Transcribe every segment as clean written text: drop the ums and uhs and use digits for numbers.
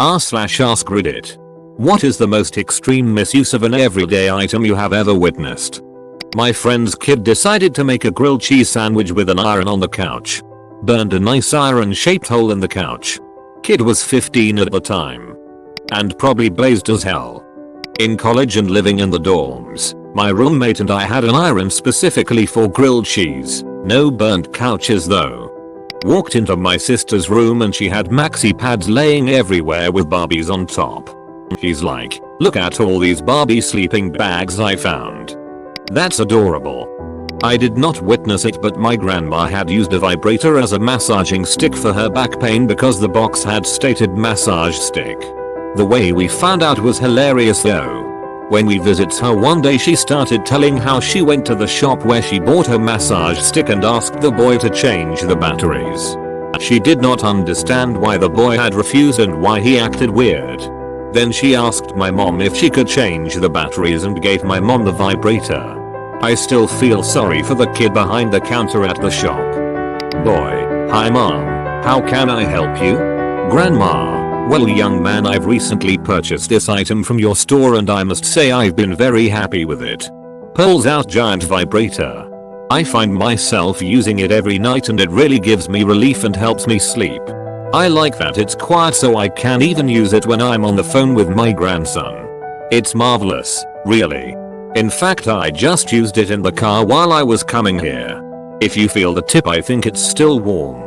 r/askreddit. What is the most extreme misuse of an everyday item you have ever witnessed? My friend's kid decided to make a grilled cheese sandwich with an iron on the couch. Burned a nice iron-shaped hole in the couch. Kid was 15 at the time. And probably blazed as hell. In college and living in the dorms, my roommate and I had an iron specifically for grilled cheese. No burnt couches though. Walked into my sister's room and she had maxi pads laying everywhere with Barbies on top. She's like, "Look at all these Barbie sleeping bags I found. That's adorable." I did not witness it, but my grandma had used a vibrator as a massaging stick for her back pain because the box had stated massage stick. The way we found out was hilarious though. When we visited her one day, she started telling how she went to the shop where she bought her massage stick and asked the boy to change the batteries. She did not understand why the boy had refused and why he acted weird. Then she asked my mom if she could change the batteries and gave my mom the vibrator. I still feel sorry for the kid behind the counter at the shop. Boy: "Hi mom, how can I help you?" Grandma: "Well young man, I've recently purchased this item from your store and I must say I've been very happy with it." Pulls out giant vibrator. I find myself using it every night and it really gives me relief and helps me sleep. I like that it's quiet so I can even use it when I'm on the phone with my grandson. It's marvelous, really. In fact, I just used it in the car while I was coming here. If you feel the tip, I think it's still warm.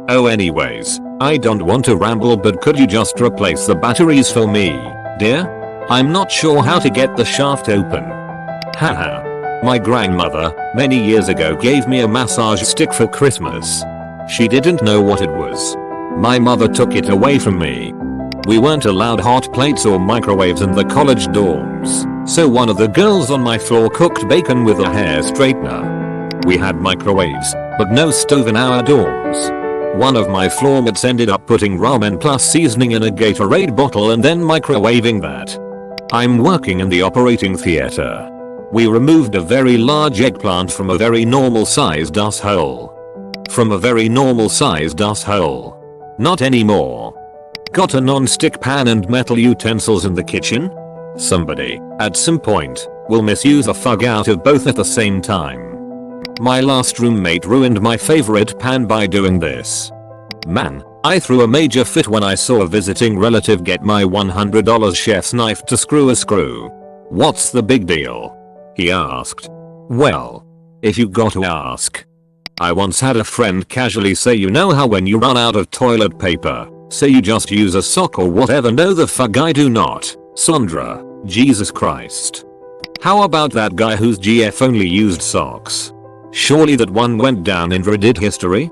Oh anyways, I don't want to ramble, but could you just replace the batteries for me, dear? I'm not sure how to get the shaft open. Haha. My grandmother, many years ago, gave me a massage stick for Christmas. She didn't know what it was. My mother took it away from me. We weren't allowed hot plates or microwaves in the college dorms, so one of the girls on my floor cooked bacon with a hair straightener. We had microwaves, but no stove in our dorms. One of my floormates ended up putting ramen plus seasoning in a Gatorade bottle and then microwaving that. I'm working in the operating theater. We removed a very large eggplant from a very normal sized asshole. Not anymore. Got a non-stick pan and metal utensils in the kitchen? Somebody, at some point, will misuse the fuck out of both at the same time. My last roommate ruined my favorite pan by doing this. Man, I threw a major fit when I saw a visiting relative get my $100 chef's knife to screw a screw. "What's the big deal?" he asked. Well, if you got to ask. I once had a friend casually say, "You know how when you run out of toilet paper, so you just use a sock or whatever?" No the fuck I do not, Sandra. Jesus Christ. How about that guy whose GF only used socks? Surely that one went down in Reddit history?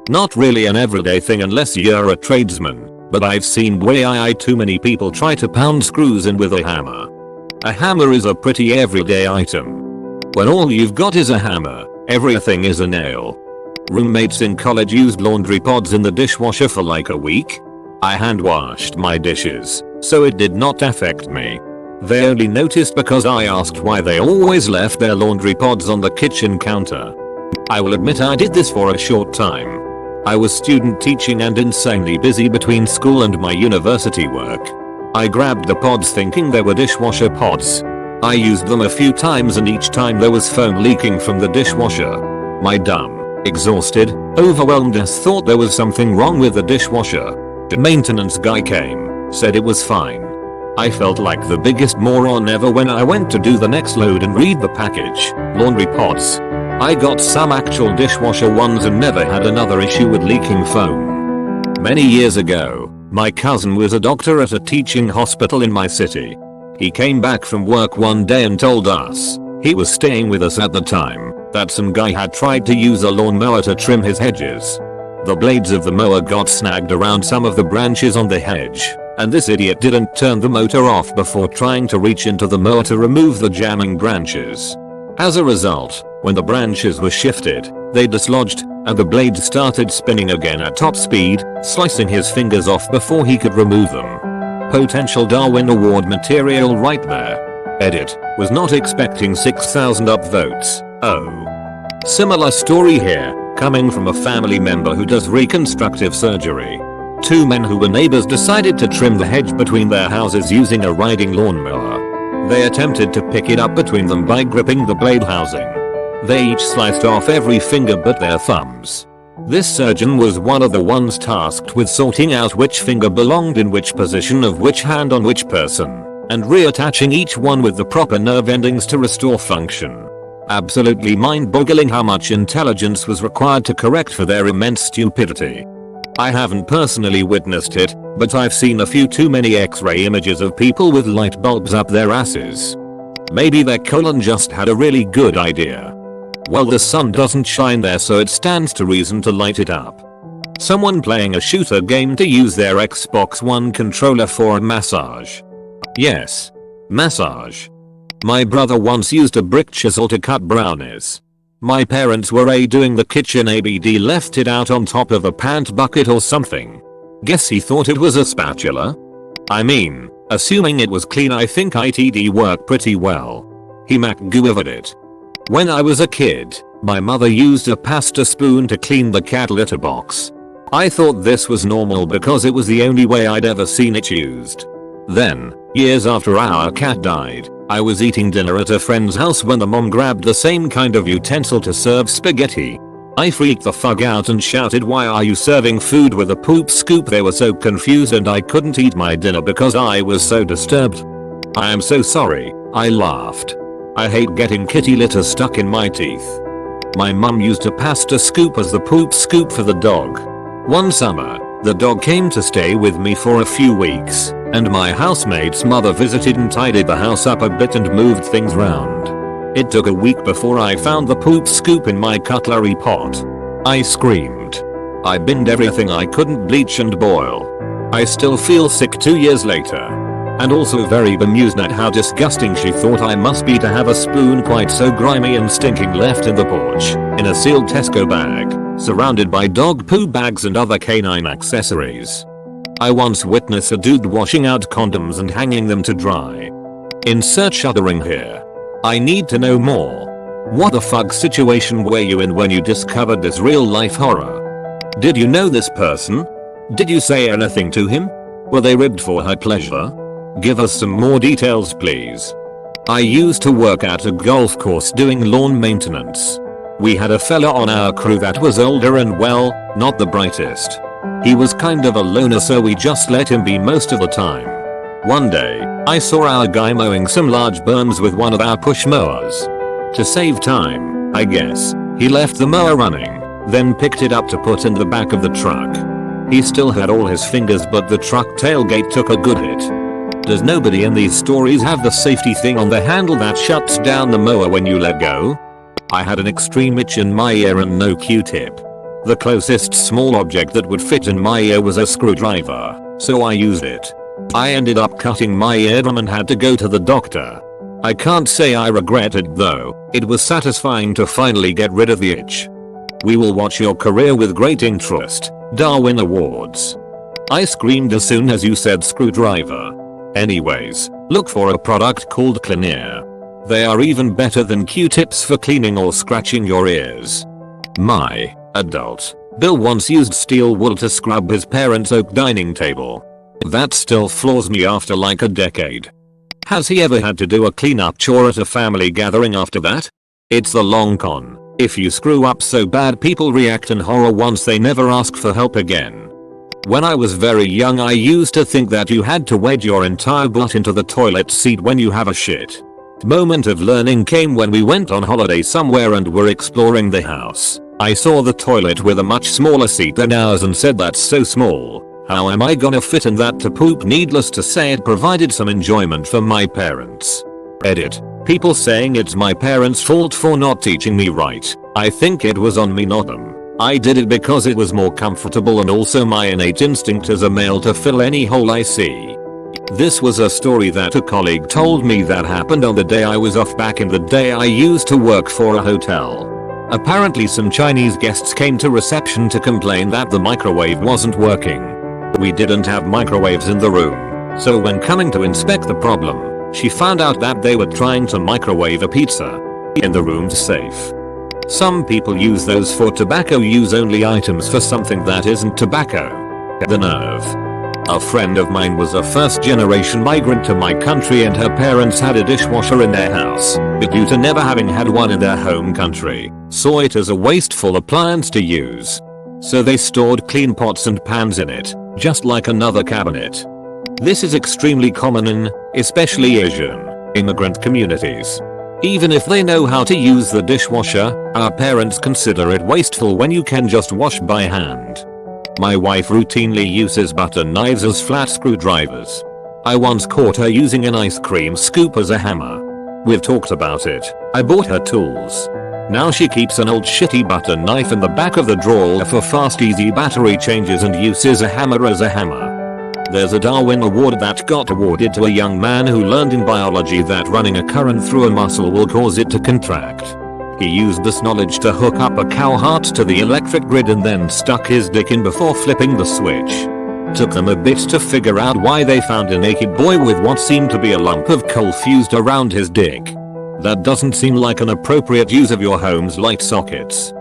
Not really an everyday thing unless you're a tradesman, but I've seen way too many people try to pound screws in with a hammer. A hammer is a pretty everyday item. When all you've got is a hammer, everything is a nail. Roommates in college used laundry pods in the dishwasher for like a week. I hand washed my dishes, so it did not affect me. They only noticed because I asked why they always left their laundry pods on the kitchen counter. I will admit I did this for a short time. I was student teaching and insanely busy between school and my university work. I grabbed the pods thinking they were dishwasher pods. I used them a few times and each time there was foam leaking from the dishwasher. My dumb, exhausted, overwhelmed ass thought there was something wrong with the dishwasher. The maintenance guy came, said it was fine. I felt like the biggest moron ever when I went to do the next load and read the package. Laundry pods. I got some actual dishwasher ones and never had another issue with leaking foam. Many years ago, my cousin was a doctor at a teaching hospital in my city. He came back from work one day and told us, he was staying with us at the time, that some guy had tried to use a lawnmower to trim his hedges. The blades of the mower got snagged around some of the branches on the hedge, and this idiot didn't turn the motor off before trying to reach into the mower to remove the jamming branches. As a result, when the branches were shifted, they dislodged, and the blades started spinning again at top speed, slicing his fingers off before he could remove them. Potential Darwin Award material right there. Edit, was not expecting 6,000 upvotes. Oh. Similar story here, coming from a family member who does reconstructive surgery. Two men who were neighbors decided to trim the hedge between their houses using a riding lawnmower. They attempted to pick it up between them by gripping the blade housing. They each sliced off every finger but their thumbs. This surgeon was one of the ones tasked with sorting out which finger belonged in which position of which hand on which person, and reattaching each one with the proper nerve endings to restore function. Absolutely mind-boggling how much intelligence was required to correct for their immense stupidity. I haven't personally witnessed it, but I've seen a few too many X-ray images of people with light bulbs up their asses. Maybe their colon just had a really good idea. Well, the sun doesn't shine there, so it stands to reason to light it up. Someone playing a shooter game to use their Xbox One controller for a massage. Yes. Massage. My brother once used a brick chisel to cut brownies. My parents were doing the kitchen, ABD left it out on top of a pant bucket or something. Guess he thought it was a spatula? I mean, assuming it was clean, I think it'd work pretty well. He MacGyvered it. When I was a kid, my mother used a pasta spoon to clean the cat litter box. I thought this was normal because it was the only way I'd ever seen it used. Then, years after our cat died, I was eating dinner at a friend's house when the mom grabbed the same kind of utensil to serve spaghetti. I freaked the fuck out and shouted, "Why are you serving food with a poop scoop?" They were so confused and I couldn't eat my dinner because I was so disturbed. "I am so sorry," I laughed. "I hate getting kitty litter stuck in my teeth." My mum used a pasta scoop as the poop scoop for the dog. One summer, the dog came to stay with me for a few weeks, and my housemate's mother visited and tidied the house up a bit and moved things round. It took a week before I found the poop scoop in my cutlery pot. I screamed. I binned everything I couldn't bleach and boil. I still feel sick 2 years later. And also very bemused at how disgusting she thought I must be to have a spoon quite so grimy and stinking left in the porch, in a sealed Tesco bag, surrounded by dog poo bags and other canine accessories. I once witnessed a dude washing out condoms and hanging them to dry. Insert shuddering here. I need to know more. What the fuck situation were you in when you discovered this real life horror? Did you know this person? Did you say anything to him? Were they ribbed for her pleasure? Give us some more details, please. I used to work at a golf course doing lawn maintenance. We had a fella on our crew that was older and, well, not the brightest. He was kind of a loner, so we just let him be most of the time. One day, I saw our guy mowing some large berms with one of our push mowers. To save time, I guess, he left the mower running, then picked it up to put in the back of the truck. He still had all his fingers, but the truck tailgate took a good hit. Does nobody in these stories have the safety thing on the handle that shuts down the mower when you let go? I had an extreme itch in my ear and no Q-tip. The closest small object that would fit in my ear was a screwdriver, so I used it. I ended up cutting my eardrum and had to go to the doctor. I can't say I regret it though, it was satisfying to finally get rid of the itch. We will watch your career with great interest, Darwin Awards. I screamed as soon as you said screwdriver. Anyways, look for a product called Cleaner. They are even better than Q-tips for cleaning or scratching your ears. My adult Bill once used steel wool to scrub his parents' oak dining table. That still floors me after like a decade. Has he ever had to do a cleanup chore at a family gathering after that? It's the long con. If you screw up so bad, people react in horror once they never ask for help again. When I was very young, I used to think that you had to wedge your entire butt into the toilet seat when you have a shit. Moment of learning came when we went on holiday somewhere and were exploring the house. I saw the toilet with a much smaller seat than ours and said, "That's so small. How am I gonna fit in that to poop?" Needless to say, it provided some enjoyment for my parents. Edit. People saying it's my parents' fault for not teaching me right. I think it was on me, not them. I did it because it was more comfortable and also my innate instinct as a male to fill any hole I see. This was a story that a colleague told me that happened on the day I was off back in the day I used to work for a hotel. Apparently some Chinese guests came to reception to complain that the microwave wasn't working. We didn't have microwaves in the room, so when coming to inspect the problem, she found out that they were trying to microwave a pizza in the room's safe. Some people use those for tobacco use only items for something that isn't tobacco. The nerve. A friend of mine was a first-generation migrant to my country and her parents had a dishwasher in their house, but due to never having had one in their home country, saw it as a wasteful appliance to use. So they stored clean pots and pans in it, just like another cabinet. This is extremely common in, especially Asian, immigrant communities. Even if they know how to use the dishwasher, our parents consider it wasteful when you can just wash by hand. My wife routinely uses butter knives as flat screwdrivers. I once caught her using an ice cream scoop as a hammer. We've talked about it. I bought her tools. Now she keeps an old shitty butter knife in the back of the drawer for fast easy battery changes and uses a hammer as a hammer. There's a Darwin Award that got awarded to a young man who learned in biology that running a current through a muscle will cause it to contract. He used this knowledge to hook up a cow heart to the electric grid and then stuck his dick in before flipping the switch. Took them a bit to figure out why they found a naked boy with what seemed to be a lump of coal fused around his dick. That doesn't seem like an appropriate use of your home's light sockets.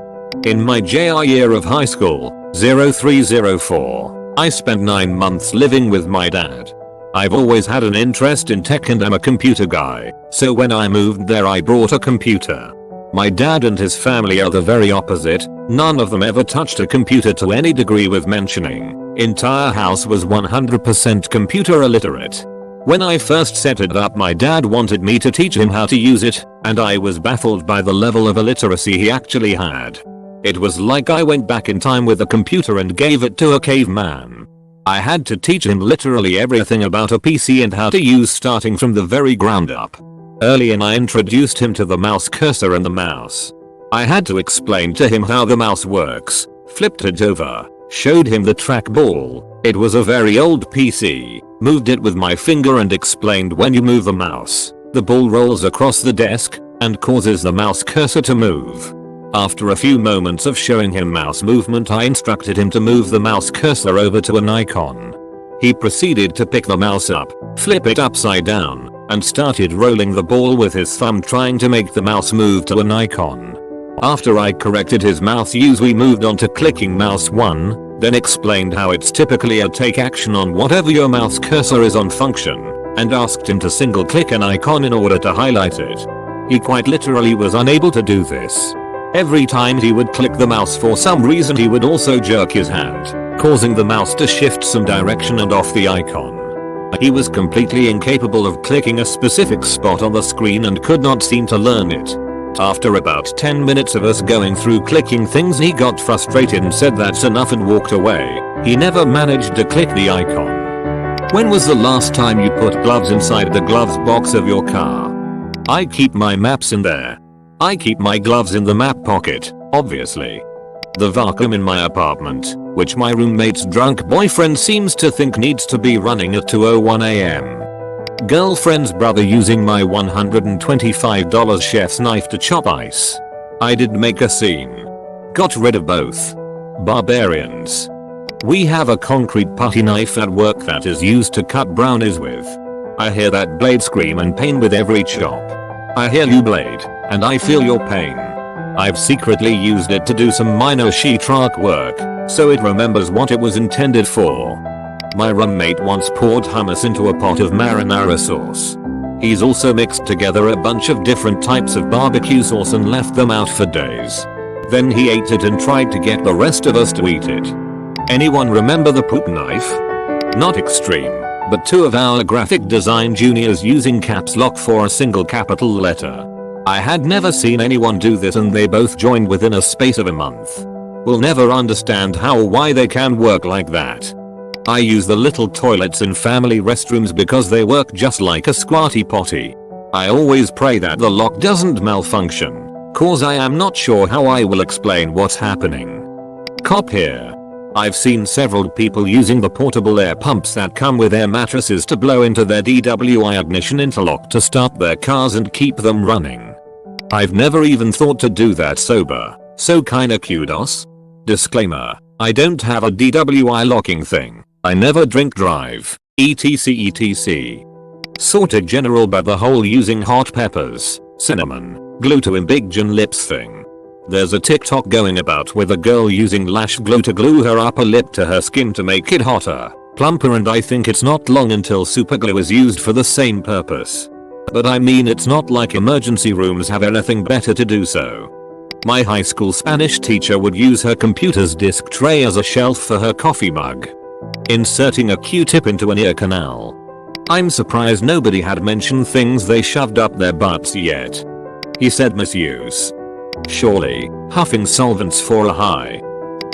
In my JR year of high school, 0304, I spent 9 months living with my dad. I've always had an interest in tech and I'm a computer guy, so when I moved there I brought a computer. My dad and his family are the very opposite, none of them ever touched a computer to any degree with mentioning. Entire house was 100% computer illiterate. When I first set it up my dad wanted me to teach him how to use it, and I was baffled by the level of illiteracy he actually had. It was like I went back in time with a computer and gave it to a caveman. I had to teach him literally everything about a PC and how to use starting from the very ground up. Early on I introduced him to the mouse cursor and the mouse. I had to explain to him how the mouse works, flipped it over, showed him the trackball. It was a very old PC, moved it with my finger and explained when you move the mouse, the ball rolls across the desk and causes the mouse cursor to move. After a few moments of showing him mouse movement I instructed him to move the mouse cursor over to an icon. He proceeded to pick the mouse up, flip it upside down, and started rolling the ball with his thumb trying to make the mouse move to an icon. After I corrected his mouse use we moved on to clicking mouse 1, then explained how it's typically a take action on whatever your mouse cursor is on function, and asked him to single click an icon in order to highlight it. He quite literally was unable to do this. Every time he would click the mouse for some reason he would also jerk his hand, causing the mouse to shift some direction and off the icon. He was completely incapable of clicking a specific spot on the screen and could not seem to learn it. After about 10 minutes of us going through clicking things he got frustrated and said that's enough and walked away. He never managed to click the icon. When was the last time you put gloves inside the gloves box of your car? I keep my maps in there. I keep my gloves in the map pocket, obviously. The vacuum in my apartment, which my roommate's drunk boyfriend seems to think needs to be running at 2:01 am. Girlfriend's brother using my $125 chef's knife to chop ice. I did make a scene. Got rid of both. Barbarians. We have a concrete putty knife at work that is used to cut brownies with. I hear that blade scream in pain with every chop. I hear you blade, and I feel your pain. I've secretly used it to do some minor sheetrock work, so it remembers what it was intended for. My roommate once poured hummus into a pot of marinara sauce. He's also mixed together a bunch of different types of barbecue sauce and left them out for days. Then he ate it and tried to get the rest of us to eat it. Anyone remember the poop knife? Not extreme, but 2 of our graphic design juniors using caps lock for a single capital letter. I had never seen anyone do this and they both joined within a space of a month. We'll never understand how or why they can work like that. I use the little toilets in family restrooms because they work just like a squatty potty. I always pray that the lock doesn't malfunction, cause I am not sure how I will explain what's happening. Cop here. I've seen several people using the portable air pumps that come with air mattresses to blow into their DWI ignition interlock to start their cars and keep them running. I've never even thought to do that sober, so kinda kudos. Disclaimer, I don't have a DWI locking thing. I never drink drive, etc. Sorta general but the whole using hot peppers, cinnamon, glue to embiggen lips thing. There's a TikTok going about with a girl using lash glue to glue her upper lip to her skin to make it hotter, plumper, and I think it's not long until super glue is used for the same purpose. But I mean, it's not like emergency rooms have anything better to do so. My high school Spanish teacher would use her computer's disk tray as a shelf for her coffee mug, inserting a Q-tip into an ear canal. I'm surprised nobody had mentioned things they shoved up their butts yet. He said misuse. Surely, huffing solvents for a high.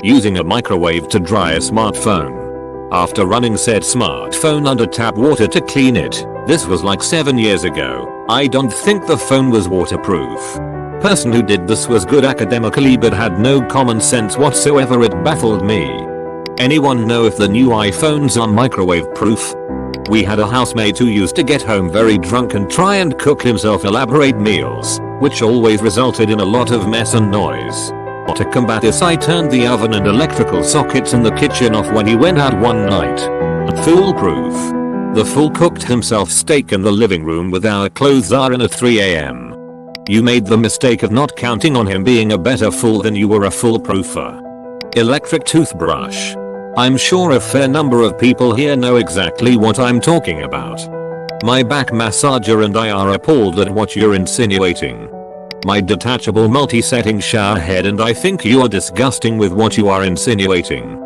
Using a microwave to dry a smartphone. After running said smartphone under tap water to clean it. This was like 7 years ago. I don't think the phone was waterproof. Person who did this was good academically but had no common sense whatsoever. It baffled me. Anyone know if the new iPhones are microwave proof? We had a housemate who used to get home very drunk and try and cook himself elaborate meals, which always resulted in a lot of mess and noise. To combat this, I turned the oven and electrical sockets in the kitchen off when he went out one night. Foolproof. The fool cooked himself steak in the living room with our clothes on at 3 AM. You made the mistake of not counting on him being a better fool than you were a foolproofer. Electric toothbrush. I'm sure a fair number of people here know exactly what I'm talking about. My back massager and I are appalled at what you're insinuating. My detachable multi-setting shower head and I think you're disgusting with what you are insinuating.